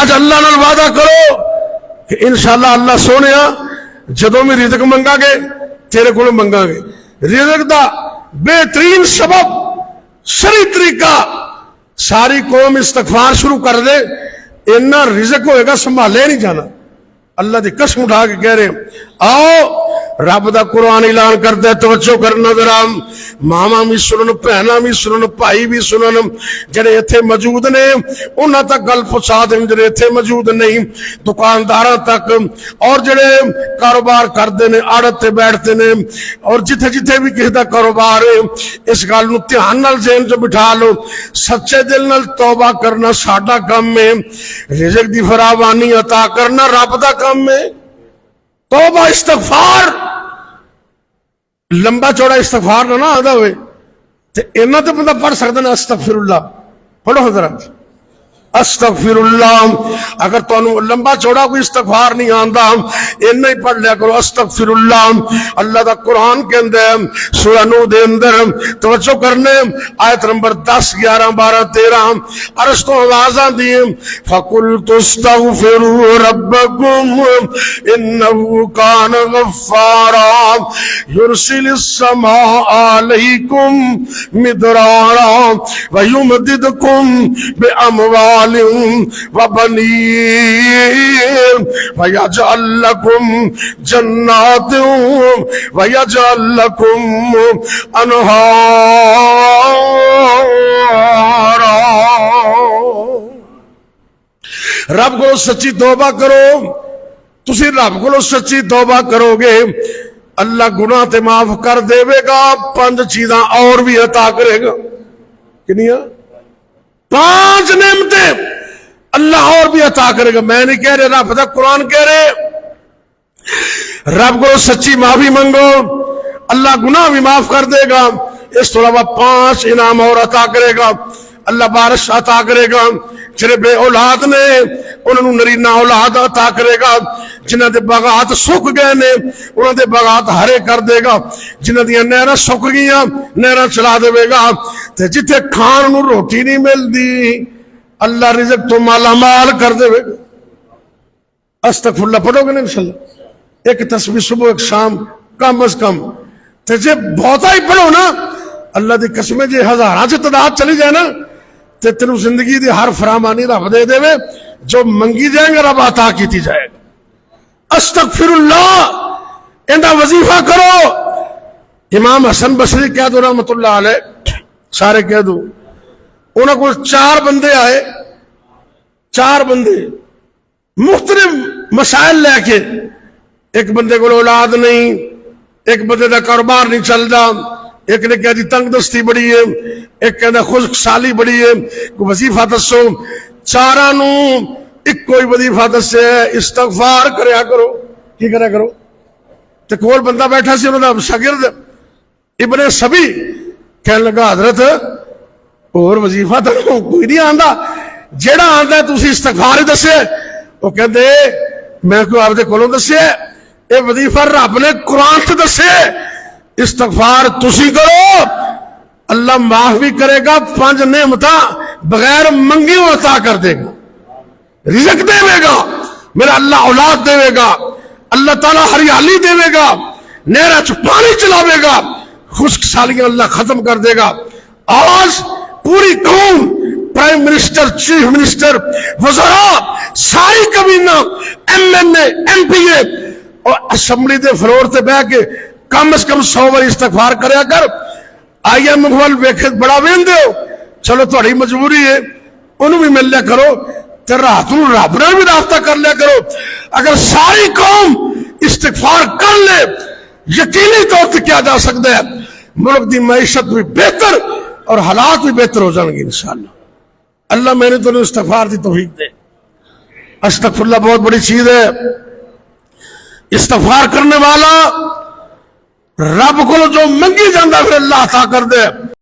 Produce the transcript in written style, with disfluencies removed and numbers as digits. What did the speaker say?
اج اللہ نال وعدہ کرو کہ انشاءاللہ اللہ سونے جدوں بھی رزق منگا گے تیرے کو منگا گے. رزق دا بہترین سبب صحیح طریقہ ساری قوم استغفار شروع کر دے, اتنا رزق ہوئے گا سنبھالے نہیں جانا. اللہ دی قسم اٹھا کے کہہ رہے ہیں آؤ رب دا قرآن اعلان کرتا ہے, توجہ کرنا ذرا, ماما بھی سنن, بہنا بھی سنن, بھائی بھی سنن, جڑے ایتھے موجود نے انہاں تک گل پہنچا دیں, جڑے ایتھے موجود نہیں دکانداراں تک, اور جڑے کاروبار کرتے نے آڑت تے بیٹھتے نے, اور جتھے جتھے بھی کسی دا کاروبار ہے اس گل نو دھیان نال ذہن چ بٹھا لو. سچے دل نال توبہ کرنا ساڈا کم ہے, رزق دی فراوانی عطا کرنا رب دا کم ہے. توبہ استغفار لمبا چوڑا استغفار نہ آتا ہوئے تو اینا تو بندہ پڑھ سکتا ہے استغفر اللہ. پڑھو حضرت استغفر اللہ. اگر تو لمبا چوڑا کوئی استغفار نہیں آندا اینا ہی پڑھ لیا کرو استغفر اللہ. اللہ دا قرآن کے اندر سورہ نوح دے اندر توجہ کرنے آیت نمبر 10 11 12 13 عرض تو آوازاں دی فَقُلْتُ اسْتَغْفِرُوا رَبَّكُمْ إِنَّهُ كَانَ غَفَّارًا يُرْسِلِ السَّمَاءَ عَلَيْكُمْ مِدْرَارًا وَيُمْدِدْكُمْ بِأَمْوَالٍ وبنين ويجعل لكم جنات ويجعل لكم انہارا. رب کو سچی توبہ کرو, تسی رب کو سچی توبہ کرو گے اللہ گناہ تے معاف کر دے گا, 5 چیزاں اور بھی عطا کرے گا. کنیاں 5 نعمتیں اللہ اور بھی عطا کرے گا. میں نہیں کہہ رہے, رب دا قرآن کہہ رہے رب کو سچی معافی منگو اللہ گناہ بھی معاف کر دے گا. اس تو علاوہ 5 انعام اور عطا کرے گا. اللہ بارش عطا کرے گا, جنہیں بے اولاد نے انہوں نرینہ اولاد عطا کرے گا, جنہاں دے باغات سک گئے نے انہاں دے باغات ہرے کر دے گا, جنہاں دیاں نہراں سک گئیاں نہراں چلا دے گا, تے جتھے کھان نوں روٹی نہیں ملدی اللہ رزق تو مالا مال کر دے گا. استغفر اللہ پڑھو گے نا انشاءاللہ, ایک تسبیح صبح ایک شام کم از کم, تے جے بہتا ہی پڑھو نا اللہ دی قسمیں جے ہزاراں چ تعداد چلی جائے نا تے تینوں زندگی دی ہر فرامانی رب دے دے وے, جو منگی جائیں گے رب عطا کیتی جائے گا. استغفر اللہ اندا وظیفہ کرو. امام حسن بصری کہہ دو رحمت اللہ علیہ, سارے کہہ دو, انہوں کو 4 بندے آئے, 4 بندے مختلف مسائل لے کے. ایک بندے کو اولاد نہیں, ایک بندے دا کاروبار نہیں چلتا, ایک نے کہا جی تنگ دستی بڑی ہے, ایک کہنا خشک سالی بڑی ہے, کوئی وظیفہ دسو. 4 نو ایک کوئی وظیفہ دسے استغفار کریا کرو. کی کریا کرو؟ تے کول بندہ بیٹھا سی انہوں دا شاگرد ابن سبی کہنے لگا حضرت اور وظیفہ تو کوئی نہیں آندا, جیڑا آندا ہے تسی استغفار ہی دسے. وہ کہندے میں کوئی آپ دے کولوں دسے اے وظیفہ رب نے قرآن تے دسے, استغفار تسی کرو اللہ معاف بھی کرے گا, 5 نعمتاں بغیر منگی عطا کر دے گا. رزق دے گا میرا اللہ, اولاد دے گا اللہ تعالیٰ, ہریالی دے گا, نہراں چ پانی چلاوے گا, خشک سالیاں اللہ ختم کر دے گا. آج پوری قوم پرائم منسٹر, چیف منسٹر, وزراء, ساری کابینہ, MNA, MPA اور اسمبلی دے فلور تے بیٹھ کے کم از کم 100 بار استغفار کریا کر. IMF وال ویکھے بڑا ویندے ہو, چلو تہاڈی مجبوری ہے, انہوں بھی مل لیا کرو, تے رات نوں رب نال بھی رابطہ کر لیا کرو. اگر ساری قوم استغفار کر لے یقینی طور پہ کیا جا سکتا ہے, ملک دی معیشت بھی بہتر اور حالات بھی بہتر ہو جائیں گے انشاءاللہ. اللہ میں نے تو استغفار دی توفیق دے. استغفر اللہ بہت بڑی چیز ہے. استغفار کرنے والا رب کو جو منگی جاندہ پھر اللہ عطا کر دے.